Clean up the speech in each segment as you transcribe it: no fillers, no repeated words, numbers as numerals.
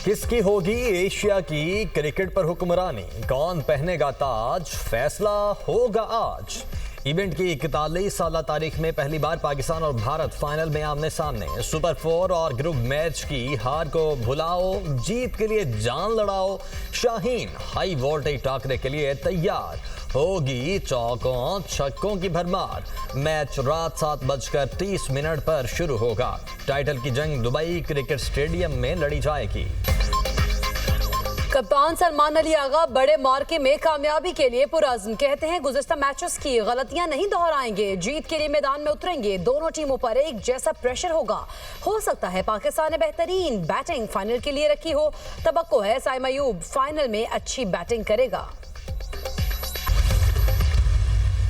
किसकी होगी एशिया की क्रिकेट पर हुक्मरानी, कौन पहनेगा ताज, फैसला होगा आज। इवेंट की 41 साला तारीख में पहली बार पाकिस्तान और भारत फाइनल में आमने सामने। सुपर 4 और ग्रुप मैच की हार को भुलाओ, जीत के लिए जान लड़ाओ। शाहीन हाई वोल्टेज टाकरे के लिए तैयार, होगी चौकों छक्कों की भरमार। मैच रात 7:30 पर शुरू होगा। टाइटल की जंग दुबई क्रिकेट स्टेडियम में लड़ी जाएगी। कप्तान सलमान अली आगा बड़े मार्के में कामयाबी के लिए पुरअज़्म, कहते हैं गुज़िश्ता मैचेस की गलतियां नहीं दोहराएंगे, जीत के लिए मैदान में उतरेंगे। दोनों टीमों पर एक जैसा प्रेशर होगा। हो सकता है पाकिस्तान ने बेहतरीन बैटिंग फाइनल के लिए रखी हो। तवक्को है साइम अयूब फाइनल में अच्छी बैटिंग करेगा।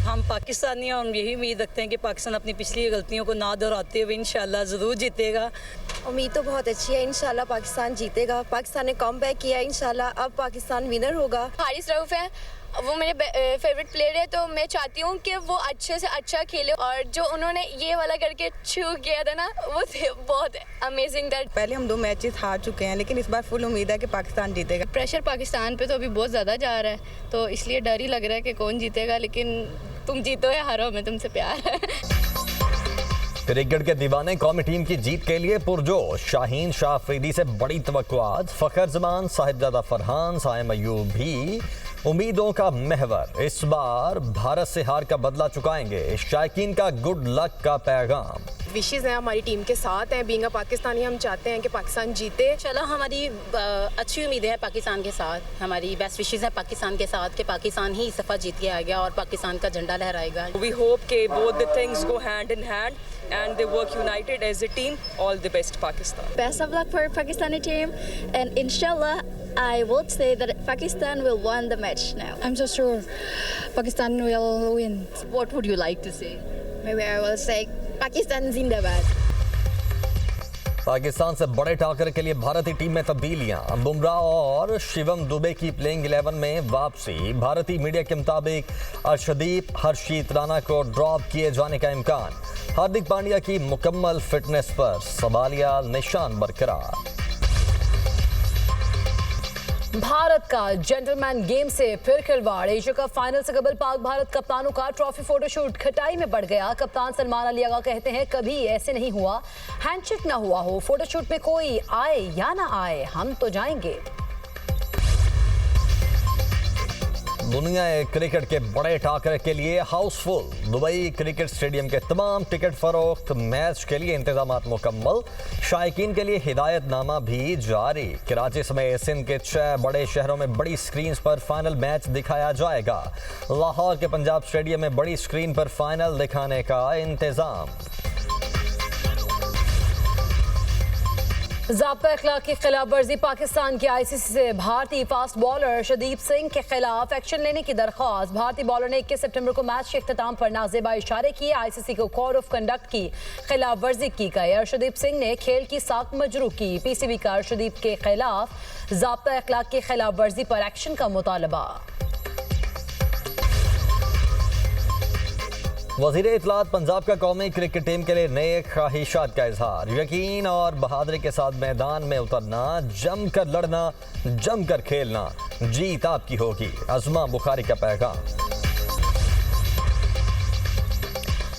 हम पाकिस्तानी हैं, हम यही उम्मीद रखते हैं कि पाकिस्तान अपनी पिछली गलतियों को ना दोहराते हुए इंशाल्लाह ज़रूर जीतेगा। उम्मीद तो बहुत अच्छी है, इंशाल्लाह पाकिस्तान जीतेगा। पाकिस्तान ने कमबैक किया, इंशाल्लाह अब पाकिस्तान विनर होगा। हारिस रऊफ है, वो मेरे फेवरेट प्लेयर है, तो मैं चाहती हूँ कि वो अच्छे से अच्छा खेले। और जो उन्होंने ये वाला करके छू किया था ना, वो बहुत अमेजिंग था। पहले हम 2 मैचेस हार चुके हैं, लेकिन इस बार फुल उम्मीद है कि पाकिस्तान जीतेगा। प्रेशर पाकिस्तान पे तो अभी बहुत ज़्यादा जा रहा है, तो इसलिए डर ही लग रहा है कि कौन जीतेगा। लेकिन तुम जीतो या हारो, हमें तुमसे प्यार है। क्रिकेट के दीवाने कौमी टीम की जीत के लिए पुरजोश। शाहीन शाह अफरीदी से बड़ी तवक्कुआत। फखर जमान, साहिबजादा फरहान, साइम अयूब भी उम्मीदों का महवर। इस बार भारत से हार का बदला चुकाएंगे। शायकीन का गुड लक का पैगाम। विशेज़ हैं हमारी टीम के साथ हैं। बीइंग अ पाकिस्तानी हम चाहते हैं कि पाकिस्तान जीते। चलो हमारी अच्छी उम्मीदें हैं पाकिस्तान के साथ। हमारी बेस्ट विशेज़ हैं पाकिस्तान के साथ कि पाकिस्तान ही इस दफ़ा जीत के आएगा और पाकिस्तान का झंडा लहराएगा। We hope कि both the things go hand in hand and they work united as a team. All the best, Pakistan. Best of luck for Pakistani team, and inshallah I would say that Pakistan will win the match now. I'm so sure Pakistan will win. What would you like to say? Maybe I will say Pakistan Zindabad. Pakistan से बड़े टाकर के लिए भारतीय team में तब्दीलियां। बुमराह और शिवम दुबे की playing 11 में वापसी। भारतीय मीडिया के मुताबिक अर्शदीप, हर्षीत राणा को ड्रॉप किए जाने का इम्कान। हार्दिक पांड्या की मुकम्मल फिटनेस पर सवालिया निशान बरकरार। भारत का जेंटलमैन गेम से फिर खिलवाड़। एशिया कप फाइनल से कबल पाक भारत कप्तानों का ट्रॉफी फोटोशूट खटाई में बढ़ गया। कप्तान सलमान अली आगा कहते हैं कभी ऐसे नहीं हुआ, हैंडशेक ना हुआ हो। फोटोशूट में कोई आए या ना आए, हम तो जाएंगे। दुनिया क्रिकेट के बड़े टाकरे के लिए हाउसफुल। दुबई क्रिकेट स्टेडियम के तमाम टिकट फरोख्त। मैच के लिए इंतजामात मुकम्मल। शायकीन के लिए हिदायतनामा भी जारी। कराची समेत सिंध के 6 बड़े शहरों में बड़ी स्क्रीन पर फाइनल मैच दिखाया जाएगा। लाहौर के पंजाब स्टेडियम में बड़ी स्क्रीन पर फाइनल दिखाने का इंतजाम। ज़ाब्ता अखलाक की खिलाफ वर्जी। पाकिस्तान की ICC से भारतीय फास्ट बॉलर अर्शदीप सिंह के खिलाफ एक्शन लेने की दरख्वास्त। भारतीय बॉलर ने 21 सितंबर को मैच के इख्तिताम पर नाज़ेबा इशारे किए। ICC को कोड ऑफ कंडक्ट की खिलाफ वर्जी की गई। अर्शदीप सिंह ने खेल की साख मजरू की। PCB का अर्शदीप के खिलाफ ज़ाब्ता अखलाक की खिलाफ वर्जी पर एक्शन का मुतालबा। वज़ीर इत्तलात पंजाब का कौमी क्रिकेट टीम के लिए नए ख्वाहिशात का इजहार। यकीन और बहादुरी के साथ मैदान में उतरना, जमकर लड़ना, जमकर खेलना, जीत आपकी होगी। अज़मा बुखारी का पैगाम।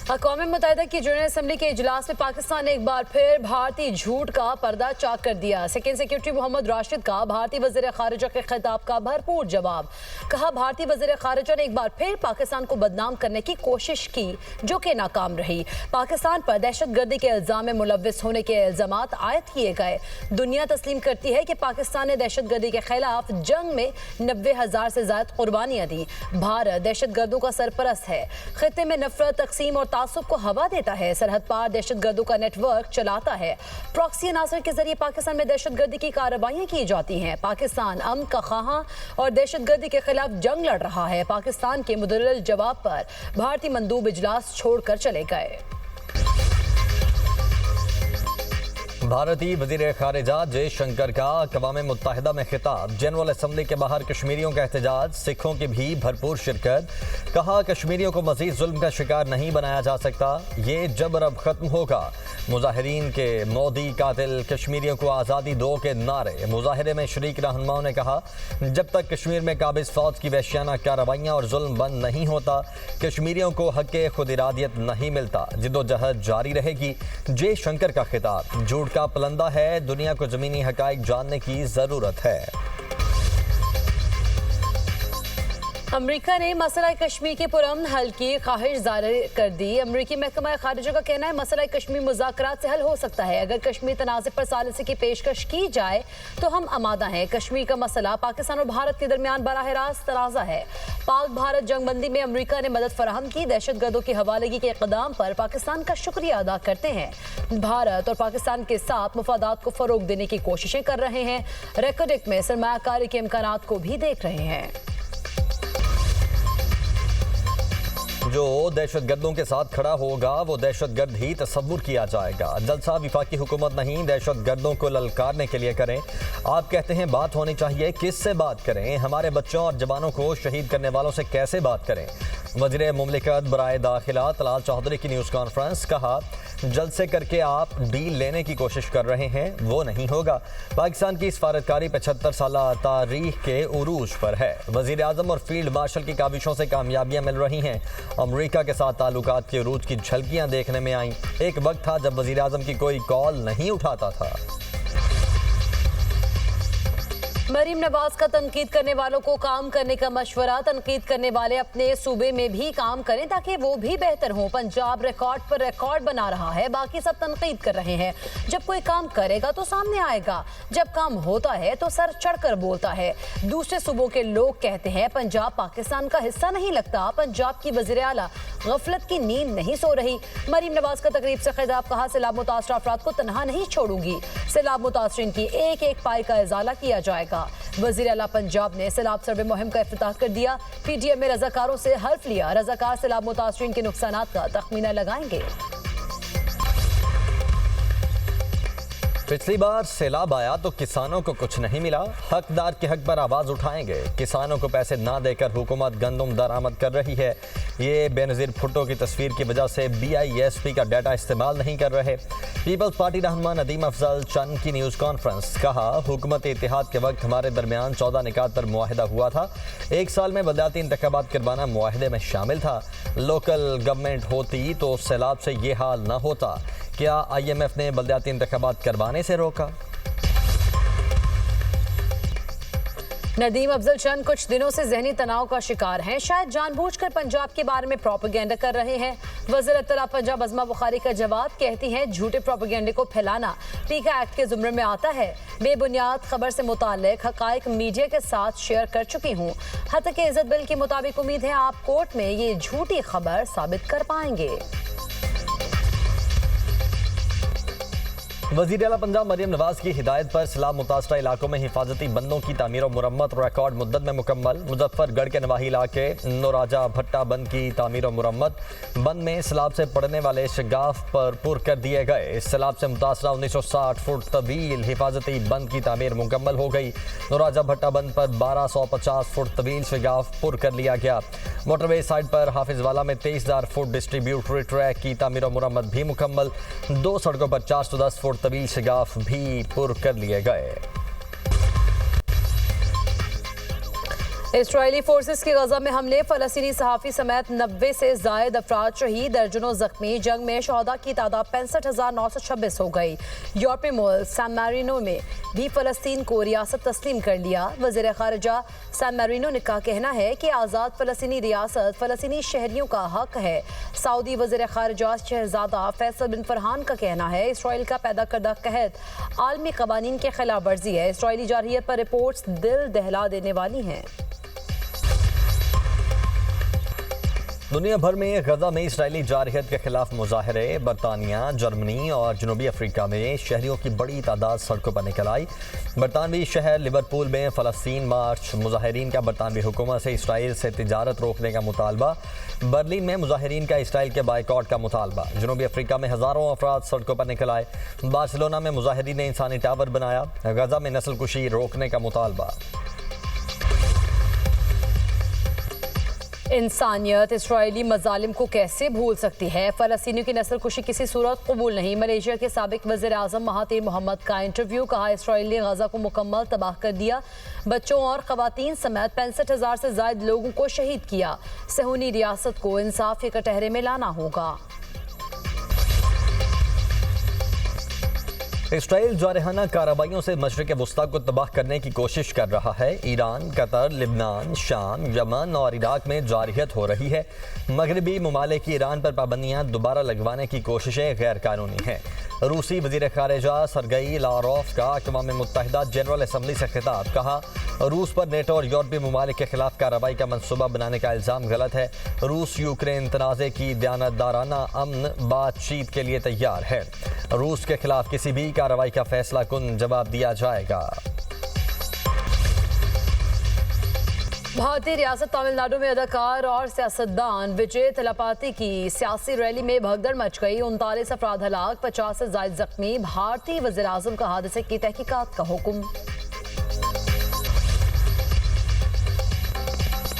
अक़वाम मुत्तहिदा की जनरल असम्बली के इजलास में पाकिस्तान ने एक बार फिर भारतीय झूठ का पर्दा चाक कर दिया। सेकेंड सेक्रेटरी मोहम्मद राशिद का भारतीय वज़ीर ख़ारिजा के खिताब का भरपूर जवाब। कहा भारतीय वज़ीर ख़ारिजा ने एक बार फिर पाकिस्तान को बदनाम करने की कोशिश की, जो कि नाकाम रही। पाकिस्तान पर दहशतगर्दी के इल्ज़ाम में मुलव्विस होने के इल्ज़ामात आयद किए गए। दुनिया तस्लीम करती है कि पाकिस्तान ने दहशतगर्दी के खिलाफ जंग में 90,000 से ज़्यादा कुर्बानियाँ दी। भारत दहशतगर्दों का सरपरस्त है। खित्ते में नफरत, तकसीम और तासुब को हवा देता है। सरहद पार दहशतगर्दों का नेटवर्क चलाता है। प्रॉक्सी अनासर के जरिए पाकिस्तान में दहशतगर्दी की कार्रवाइयां की जाती हैं। पाकिस्तान अमन का ख़्वाह और दहशतगर्दी के खिलाफ जंग लड़ रहा है। पाकिस्तान के मुदल्लल जवाब पर भारतीय मंदूब इजलास छोड़कर चले गए। भारतीय वज़ीर ख़ारिजा जयशंकर का अक़वाम मुत्तहिदा में खिताब। जनरल असम्बली के बाहर कश्मीरियों का एहतजाज, सिखों की भी भरपूर शिरकत। कहा कश्मीरियों को मज़ीद जुल्म का शिकार नहीं बनाया जा सकता, ये जबर अब ख़त्म होगा। मुजाहिरीन के मोदी कातिल, कश्मीरियों को आज़ादी दो के नारे। मुजाहिरे में शरीक रहनुमाओं ने कहा, जब तक कश्मीर में काबिज फौज की वहशियाना कार्रवाइयाँ और जुल्म बंद नहीं होता, कश्मीरियों को हक़ खुद इरादियत नहीं मिलता। जिद्दोजहद जारी रहेगी। जयशंकर का खिताब, झूठ का पलंदा है, दुनिया को ज़मीनी हक़ाइक़ जानने की ज़रूरत है। अमेरिका ने मसला कश्मीर के पुरअमन हल की ख्वाहिश जाहिर कर दी। अमेरिकी महकमा खारिजा का कहना है, मसला कश्मीर मुज़ाकरात से हल हो सकता है। अगर कश्मीर तनाज़े पर सालिसी की पेशकश की जाए तो हम आमादा हैं। कश्मीर का मसला पाकिस्तान और भारत के दरमियान बराह रास्त तनाज़ा है। पाक भारत जंगबंदी में अमेरिका ने मदद फराहम की। दहशतगर्दों की हवालगी के इक़दाम पर पाकिस्तान का शुक्रिया अदा करते हैं। भारत और पाकिस्तान के साथ मुफादात को फ़रोग देने की कोशिशें कर रहे हैं। रेकोडिक में सरमायाकारी के इम्कानात को भी देख रहे हैं। जो दहशतगर्दों के साथ खड़ा होगा वो दहशतगर्द ही तस्वुर किया जाएगा। जलसा विफाकी हुकूमत नहीं, दहशतगर्दों को ललकारने के लिए करें। आप कहते हैं बात होनी चाहिए, किससे बात करें? हमारे बच्चों और जवानों को शहीद करने वालों से कैसे बात करें? वज़ीर मुमलिकत बराए दाखिला तलाल चौधरी की न्यूज़ कॉन्फ्रेंस। कहा, जलसे करके आप डील लेने की कोशिश कर रहे हैं, वो नहीं होगा। पाकिस्तान की सफारतकारी 75 साल तारीख के उरूज पर है। वज़ीर आज़म और फील्ड मार्शल की काविशों से कामयाबियाँ मिल रही हैं। अमेरिका के साथ ताल्लुकात के उरूज की झलकियाँ देखने में आईं। एक वक्त था जब वज़ीर आज़म की कोई कॉल नहीं उठाता था। मरीम नवाज का तनकीद करने वालों को काम करने का मशवरा। तनकीद करने वाले अपने सूबे में भी काम करें ताकि वो भी बेहतर हो। पंजाब रिकॉर्ड पर रिकॉर्ड बना रहा है, बाकी सब तनकीद कर रहे हैं। जब कोई काम करेगा तो सामने आएगा, जब काम होता है तो सर चढ़कर बोलता है। दूसरे सूबों के लोग कहते हैं पंजाब पाकिस्तान का हिस्सा नहीं लगता। पंजाब की वज़ीर आला गफलत की नींद नहीं सो रही। मरीम नवाज का तकरीब से खिताब। कहा, सैलाब मुतासर अफराद को तनहा नहीं छोड़ूंगी। सैलाब मुतासरीन की एक एक पाई का इजाला किया जाएगा। वज़ीर आला पंजाब ने सैलाब सर्वे मुहिम का इफ्तिताह कर दिया। पीटीएम में रज़ाकारों से हल्फ लिया। रज़ाकार सैलाब मुतासरीन के नुकसानात का तखमीना लगाएंगे। पिछली बार सैलाब आया तो किसानों को कुछ नहीं मिला। हकदार के हक पर आवाज़ उठाएंगे। किसानों को पैसे ना देकर हुकूमत गंदम दरामद कर रही है। ये बेनज़ीर भुट्टो की तस्वीर की वजह से BISP का डाटा इस्तेमाल नहीं कर रहे। पीपल्स पार्टी रहनुमा नदीम अफजल चंद की न्यूज़ कॉन्फ्रेंस। कहा, हुकूमत इत्तेहाद के वक्त हमारे दरमियान 14 निकात पर मुआहिदा हुआ था। एक साल में बलदियाती इंतखाबात करवाना मुआहिदे में शामिल था। लोकल गवर्नमेंट होती तो सैलाब से ये हाल न होता। क्या IMF ने बलदियाती इंतखाबात करवाने से रोका? नदीम अफजल चंद कुछ दिनों से जहनी तनाव का शिकार हैं। शायद जानबूझकर पंजाब के बारे में प्रोपेगेंडा कर रहे हैं। वज़ीर इत्तला पंजाब अज़मा बुखारी का जवाब। कहती हैं, झूठे प्रोपेगेंडे को फैलाना पीका एक्ट के ज़ुमरे में आता है। बेबुनियाद खबर से मुताल्लिक हक़ाइक़ मीडिया के साथ शेयर कर चुकी हूँ। हत्या के इज़्ज़त बिल के मुताबिक उम्मीद है आप कोर्ट में ये झूठी खबर साबित कर पाएंगे। वज़ीर आला पंजाब मरीम नवाज की हिदायत पर सैलाब मुतासरा इलाकों में हिफाजती बंदों की तामीर और मुरम्मत रिकॉर्ड मुद्दत में मुकम्मल। मुजफ्फरगढ़ के नवाही इलाके नौराजा भट्टा बंद की तामीर और मुरम्मत। बंद में सैलाब से पड़ने वाले शगाफ पर पुर कर दिए गए। इस सैलाब से मुतासरा 1960 फुट तवील हिफाजती बंद की तामीर मुकम्मल हो गई। नौराजा भट्टा बंद पर 1250 फुट तवील शगाफ पुर कर लिया गया। मोटरवे साइड पर हाफिजवाला में 23,000 फुट डिस्ट्रीब्यूटरी ट्रैक की तामीर और मुरम्मत भी मुकम्मल। 2 सड़कों पर 410 फुट तवील शगाफ भी पुर कर लिए गए। इस्राएली फोर्सेस के गजा में हमले। फ़लस्तीनी सहाफ़ी समेत 90 से ज़ायद अफराद शहीद, दर्जनों जख्मी। जंग में शहदा की तादाद 65,926 हो गई। यूरोपीय मुल्क सैन मैरिनो में भी फ़लस्तीन को रियासत तस्लीम कर लिया। वज़ीर ख़ारिजा सैन मैरिनो ने का कहना है कि आज़ाद फ़लस्तीनी रियासत फ़लस्तीनी शहरियों का हक है। सऊदी वज़ीर ख़ारिजा शहज़ादा फैसल बिन फरहान का कहना है, इसराइल का पैदा करदा कहत आलमी क़वानीन के खिलाफ वर्जी है। इसराइली जारहियत पर रिपोर्ट्स दिल दहला देने वाली हैं। दुनिया भर में गजा में इसराइली जारहियत के खिलाफ मुजाहरे। बरतानिया, जर्मनी और जनूबी अफ्रीका में शहरियों की बड़ी तादाद सड़कों पर निकल आई। बरतानवी शहर लिवरपूल में फ़लस्तीन मार्च। मुजाहिरीन का बरतानवी हुकूमत से इसराइल से तिजारत रोकने का मुतालबा। बर्लिन में मुजाहिरीन का इसराइल के बाइकआउट का मुतालबा। जनूबी अफ्रीका में हज़ारों अफराद सड़कों पर निकल आए। बार्सिलोना में मुजाहिरीन ने इंसानी टावर बनाया। गजा में नस्लकुशी रोकने का मुतालबा। इंसानियत इसराइली मजालिम को कैसे भूल सकती है? फ़लस्तीनियों की नस्ल कुशी किसी सूरत कबूल नहीं। मलेशिया के साबिक वज़ीर आज़म महातिर मोहम्मद का इंटरव्यू। कहा इसराइल ने गजा को मुकम्मल तबाह कर दिया, बच्चों और ख़वातीन समेत 65,000 से ज़ायद लोगों को शहीद किया। सहूनी रियासत को इंसाफ के कटहरे में लाना होगा। इसराइल जारहाना कार्रवाइयों से मशरिक़ वस्ता को तबाह करने की कोशिश कर रहा है। ईरान, कतर, लिबनान, शाम, यमन और इराक में जारहियत हो रही है। मगरबी ममालिक की ईरान पर पाबंदियाँ दोबारा लगवाने की कोशिशें गैर कानूनी हैं। रूसी वज़ीर ख़ारिजा सरगई लारोफ का अक़वाम मुत्तहिदा जनरल असम्बली से खिताब। कहा, रूस पर नेटो और यूरोपीय ममालिक के खिलाफ कार्रवाई का मनसूबा बनाने का इल्ज़ाम गलत है। रूस यूक्रेन तनाज़े की दयानतदाराना अमन बातचीत के लिए तैयार है। रूस के खिलाफ किसी भी कार्रवाई का फैसला कुन जवाब दिया जाएगा। भारतीय रियासत तमिलनाडु में अदाकार और सियासतदान विजय थलापति की सियासी रैली में भगदड़ मच गई। 39 अफराद हलाक, 50 से ज़ायद जख्मी। भारतीय वज़ीर आज़म का हादसे की तहकीकात का हुक्म।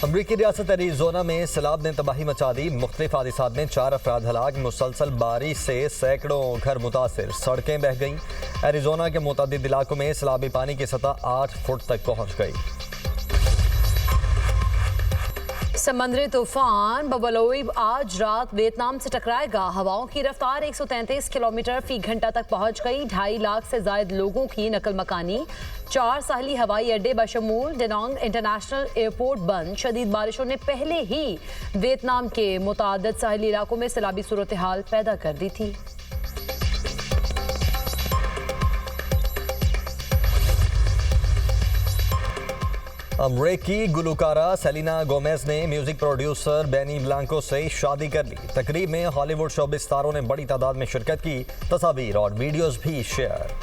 अमरीकी रियासत एरिज़ोना में सैलाब ने तबाही मचा दी। मुख्तलिफ हादिसात में 4 अफराद हलाक। मुसलसल बारिश से सैकड़ों घर मुतासिर, सड़कें बह गईं। एरिज़ोना के मुतअद्दिद इलाकों में सैलाबी पानी की सतह 8 फुट तक पहुंच गई। समंदरी तूफान बबलोई आज रात वियतनाम से टकराएगा। हवाओं की रफ्तार 133 किलोमीटर फी घंटा तक पहुंच गई। 2.5 लाख से जायद लोगों की नकल मकानी। 4 साहली हवाई अड्डे बशमूल डेनांग इंटरनेशनल एयरपोर्ट बंद। शदीद बारिशों ने पहले ही वियतनाम के मुताद्दिद साहली इलाकों में सैलाबी सूरत हाल पैदा कर दी थी। अमरीकी गुलकारा सेलिना गोमेज ने म्यूजिक प्रोड्यूसर बेनी ब्लांको से शादी कर ली। तकरीब में हॉलीवुड शोबिस स्टारों ने बड़ी तादाद में शिरकत की। तस्वीर और वीडियोस भी शेयर।